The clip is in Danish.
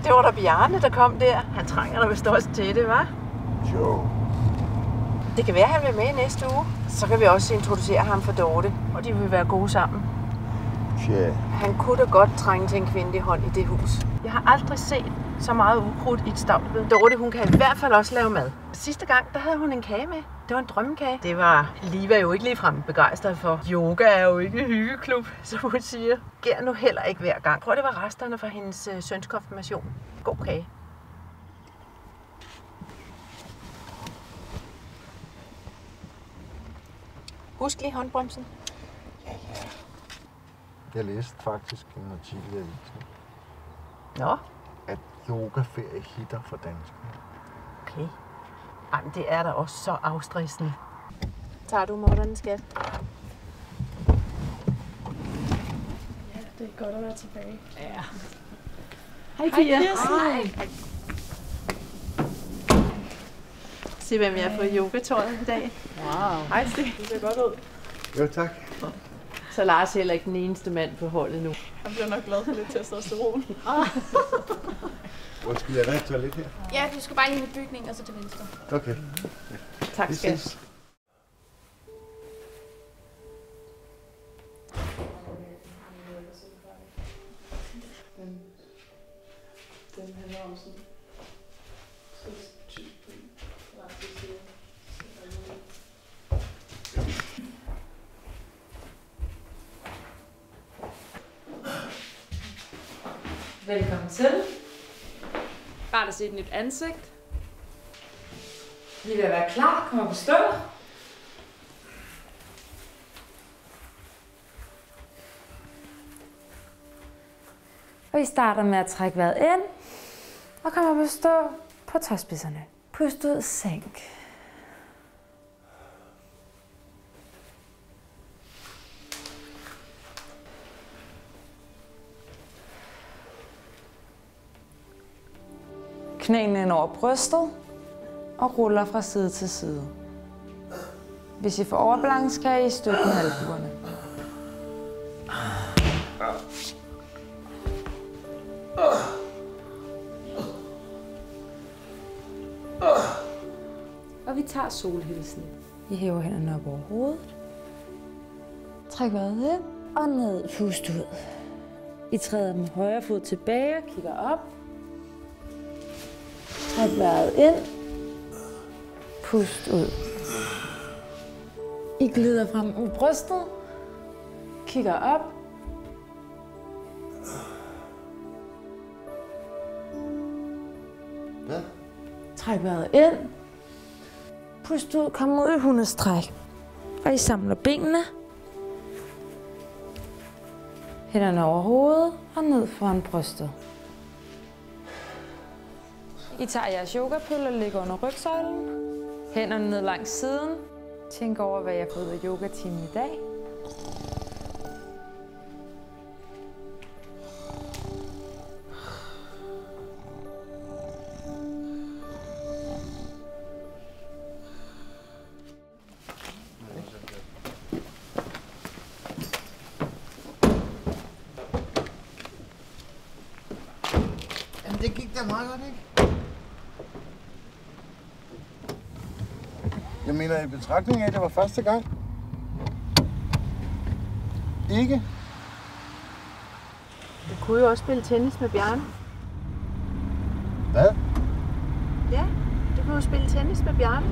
Det var da Bjarne, der kom der. Han trænger da vist også til det, hva'? Jo. Det kan være, at han vil med næste uge. Så kan vi også introducere ham for Dorte, og de vil være gode sammen. Tja. Han kunne da godt trænge til en kvindelig hånd i det hus. Jeg har aldrig set så meget ukrudt i et stavlebed. Dorte, hun kan i hvert fald også lave mad. Sidste gang, der havde hun en kage med. Det var en drømmekage. Det var Liva jo ikke ligefrem begejstret for. Yoga er jo ikke en hyggeklub, som hun siger. Gær nu heller ikke hver gang. Prøv, det var resterne fra hendes søns konfirmation. God kage. Husk lige håndbremsen. Ja. Jeg læste faktisk en artikel i avisen. Nå. At yogaferie hitter for danskerne. Okay. Jamen, det er da også så afstressende. Tager du måtterne, skat? Ja, det er godt at være tilbage. Ja. Hej, Pia. Hej. Se, hvem jeg er på yogatøjet i dag. Wow. Hej, Stig. Det ser godt ud. Jo, tak. Så Lars er heller ikke den eneste mand på holdet nu. Han bliver nok glad for lidt testosteron. Undskyld, er der et toilet her? Ja, du skal bare ind i bygningen og så til venstre. Okay. Tak, Vi skat. ses. Den handler om sådan Velkommen til. Bare at se et nyt ansigt. Vi vil være klar. Kom op og stå. Og vi starter med at trække vejret ind. Og kom op og stå på tåspidserne. Pust ud, sænk. Knæene ind over brystet og ruller fra side til side. Hvis I får overbalance, kan I støtte med albuerne. Og vi tager solhilsen. I hæver hænderne op over hovedet. Træk vejret ind og ned. Pust ud. I træder med højre fod tilbage og kigger op. Træk vejret ind. Pust ud. I glider frem med brystet. Kigger op. Hvad? Træk vejret ind. Pust ud. Kom ud i hundestræk. Og I samler benene. Hænderne over hovedet og ned foran brystet. I tager jeres yogapille og lægger under rygsøjlen. Hænderne ned langs siden. Tænk over, hvad jeg får ud af yogatimen i dag. Jamen, det gik da meget godt, ikke? Jeg mener, i betragtning af, at det var første gang. Ikke? Du kunne jo også spille tennis med Bjarne. Hvad? Ja, du kunne jo spille tennis med Bjarne.